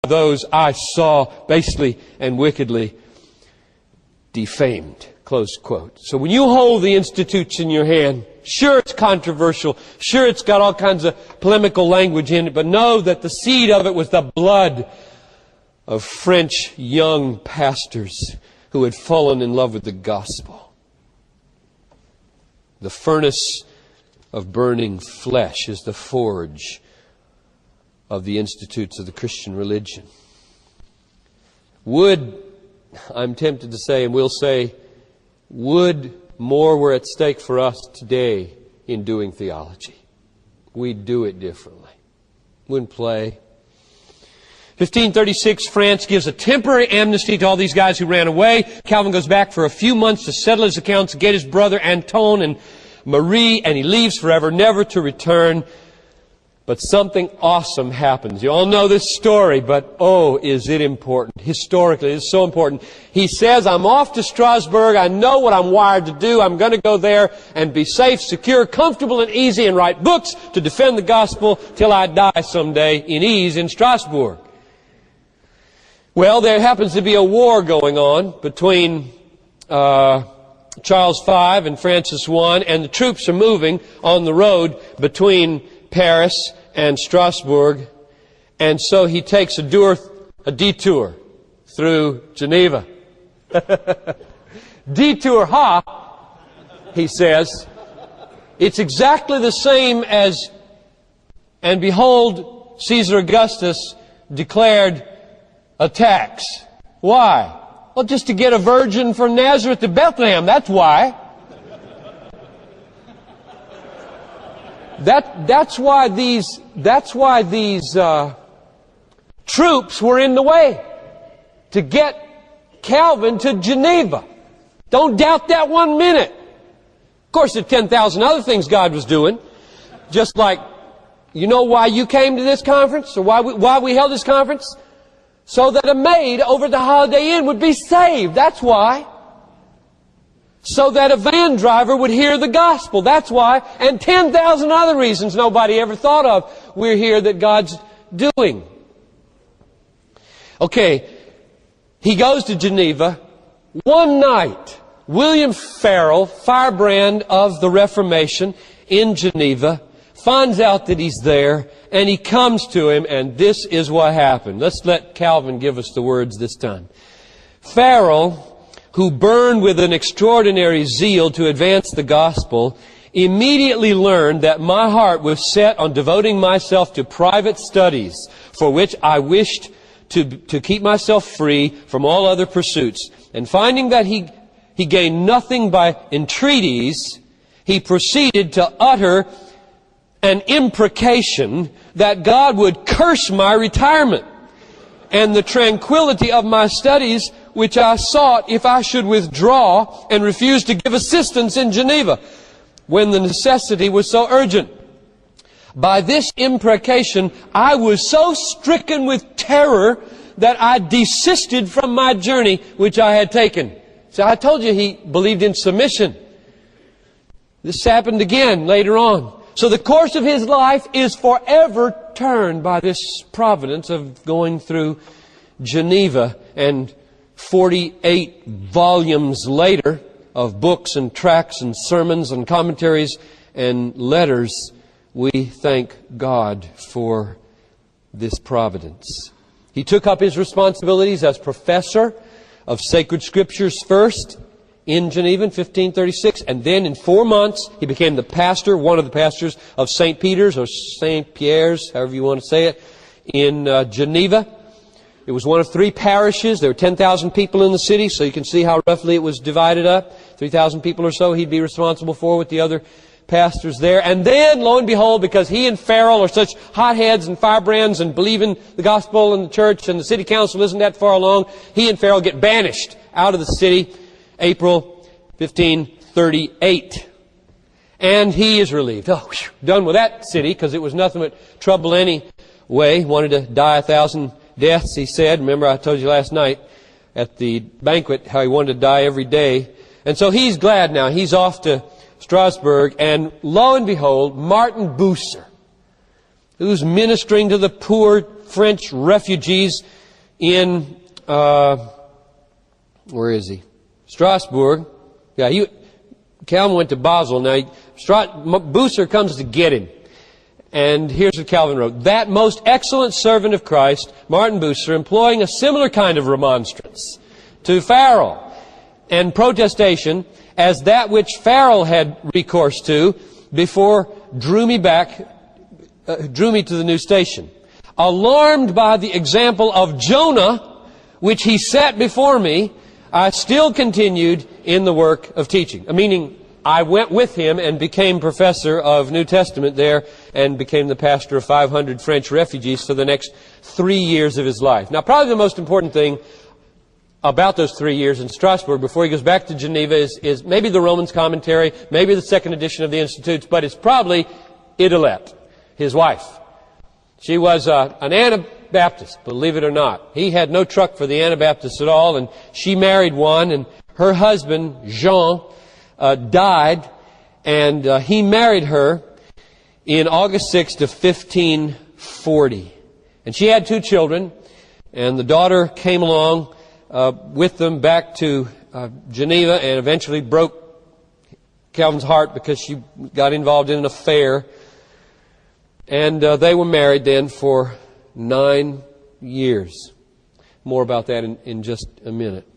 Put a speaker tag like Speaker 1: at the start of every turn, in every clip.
Speaker 1: those I saw basely and wickedly defamed. Close quote. So when you hold the Institutes in your hand, sure it's controversial, sure it's got all kinds of polemical language in it, but know that the seed of it was the blood of French young pastors who had fallen in love with the gospel. The furnace of burning flesh is the forge of the Institutes of the Christian religion. Would, I'm tempted to say, and we'll say, would more were at stake for us today in doing theology. We'd do it differently. Wouldn't play. 1536, France gives a temporary amnesty to all these guys who ran away. Calvin goes back for a few months to settle his accounts, get his brother Anton and Marie, and he leaves forever, never to return. But something awesome happens. You all know this story, but oh, is it important. Historically, it's so important. He says, I'm off to Strasbourg. I know what I'm wired to do. I'm going to go there and be safe, secure, comfortable, and easy, and write books to defend the gospel till I die someday in ease in Strasbourg. Well, there happens to be a war going on between Charles V and Francis I, and the troops are moving on the road between Paris and Strasbourg, and so he takes a detour through Geneva. Detour, ha, he says. It's exactly the same as, and behold, Caesar Augustus declared a tax. Why? Well, just to get a virgin from Nazareth to Bethlehem, that's why. That's why these troops were in the way to get Calvin to Geneva. Don't doubt that 1 minute. Of course, there are 10,000 other things God was doing. Just like, you know why you came to this conference, or why we held this conference? So that a maid over at the Holiday Inn would be saved. That's why. So that a van driver would hear the gospel. That's why. And 10,000 other reasons nobody ever thought of. We're here that God's doing. Okay. He goes to Geneva. One night, William Farel, firebrand of the Reformation in Geneva, finds out that he's there, and he comes to him, and this is what happened. Let's let Calvin give us the words this time. Farel, who burned with an extraordinary zeal to advance the gospel, immediately learned that my heart was set on devoting myself to private studies, for which I wished to keep myself free from all other pursuits. And finding that he gained nothing by entreaties, he proceeded to utter an imprecation that God would curse my retirement and the tranquility of my studies, which I sought if I should withdraw and refuse to give assistance in Geneva, when the necessity was so urgent. By this imprecation, I was so stricken with terror that I desisted from my journey which I had taken. So I told you he believed in submission. This happened again later on. So the course of his life is forever turned by this providence of going through Geneva, and 48 volumes later of books and tracts and sermons and commentaries and letters, we thank God for this providence. He took up his responsibilities as professor of sacred scriptures first in Geneva in 1536, and then in 4 months he became the pastor, one of the pastors of St. Peter's or St. Pierre's, however you want to say it, in Geneva. It was one of 3 parishes. There were 10,000 people in the city, so you can see how roughly it was divided up. 3,000 people or so he'd be responsible for with the other pastors there. And then, lo and behold, because he and Farel are such hotheads and firebrands and believe in the gospel and the church, and the city council isn't that far along, he and Farel get banished out of the city, April 1538. And he is relieved. Oh, whew, done with that city, because it was nothing but trouble anyway. Wanted to die 1,000 deaths, he said. Remember, I told you last night at the banquet how he wanted to die every day. And so he's glad now. He's off to Strasbourg, and lo and behold, Martin Bucer, who's ministering to the poor French refugees in, where is he? Strasbourg. Yeah, Calvin went to Basel. Now, Bucer comes to get him. And here's what Calvin wrote. That most excellent servant of Christ, Martin Bucer, employing a similar kind of remonstrance to Farel and protestation as that which Farel had recourse to before drew me to the new station. Alarmed by the example of Jonah, which he set before me, I still continued in the work of teaching. Meaning, I went with him and became professor of New Testament there and became the pastor of 500 French refugees for the next 3 years of his life. Now, probably the most important thing about those 3 years in Strasbourg before he goes back to Geneva is maybe the Romans commentary, maybe the second edition of the Institutes, but it's probably Idelette, his wife. She was an Anabaptist, believe it or not. He had no truck for the Anabaptists at all, and she married one, and her husband, Jean, died, and he married her in August 6th of 1540. And she had 2 children, and the daughter came along with them back to Geneva and eventually broke Calvin's heart because she got involved in an affair. And they were married then for 9 years. More about that in just a minute.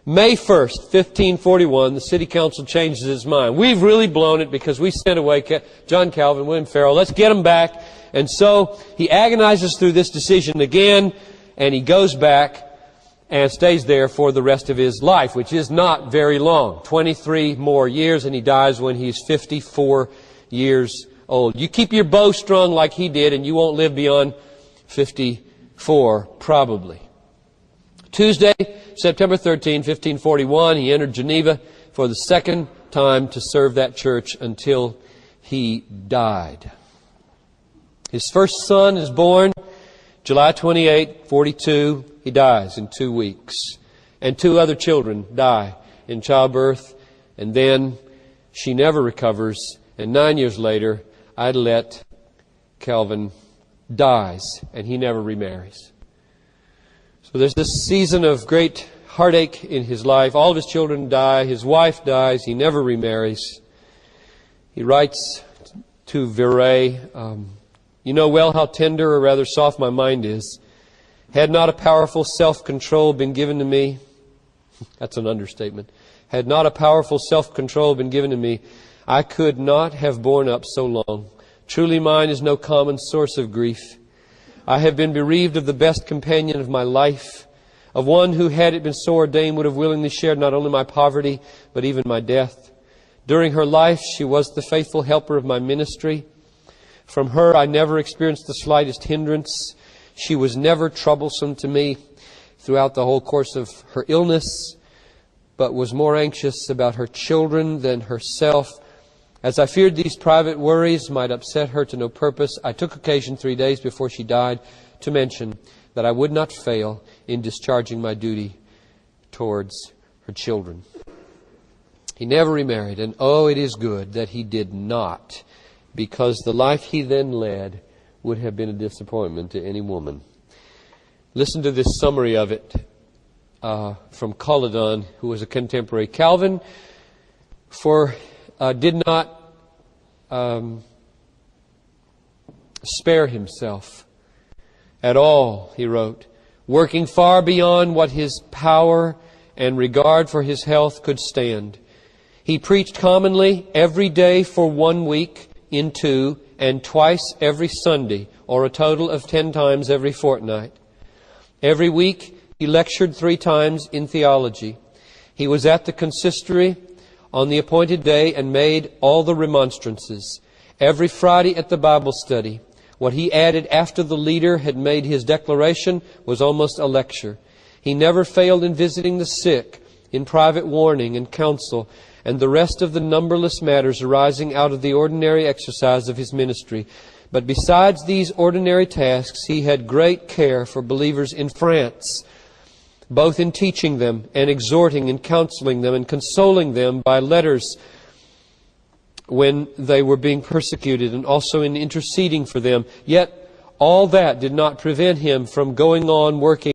Speaker 1: May 1st, 1541, the city council changes its mind. We've really blown it because we sent away John Calvin, William Farel. Let's get them back. And so he agonizes through this decision again, and he goes back and stays there for the rest of his life, which is not very long. 23 more years, and he dies when he's 54 years old. You keep your bow strung like he did, and you won't live beyond 54, probably. Tuesday, September 13, 1541, he entered Geneva for the second time to serve that church until he died. His first son is born July 28, 42. He dies in 2 weeks. And 2 other children die in childbirth. And then she never recovers. And 9 years later, Idelette Calvin dies. And he never remarries. So there's this season of great heartache in his life. All of his children die. His wife dies. He never remarries. He writes to Viret, you know well how tender or rather soft my mind is. Had not a powerful self-control been given to me, that's an understatement. Had not a powerful self-control been given to me, I could not have borne up so long. Truly mine is no common source of grief. I have been bereaved of the best companion of my life, of one who, had it been so ordained, would have willingly shared not only my poverty, but even my death. During her life, she was the faithful helper of my ministry. From her, I never experienced the slightest hindrance. She was never troublesome to me throughout the whole course of her illness, but was more anxious about her children than herself. As I feared these private worries might upset her to no purpose, I took occasion 3 days before she died to mention that I would not fail in discharging my duty towards her children. He never remarried, and oh, it is good that he did not, because the life he then led would have been a disappointment to any woman. Listen to this summary of it from Coladon, who was a contemporary. Calvin did not spare himself at all, he wrote, working far beyond what his power and regard for his health could stand. He preached commonly every day for 1 week in 2, and twice every Sunday, or a total of 10 times every fortnight. Every week he lectured 3 times in theology. He was at the consistory on the appointed day and made all the remonstrances. Every Friday at the Bible study, what he added after the leader had made his declaration was almost a lecture. He never failed in visiting the sick, in private warning and counsel, and the rest of the numberless matters arising out of the ordinary exercise of his ministry. But besides these ordinary tasks, he had great care for believers in France, both in teaching them and exhorting and counseling them and consoling them by letters when they were being persecuted, and also in interceding for them. Yet all that did not prevent him from going on working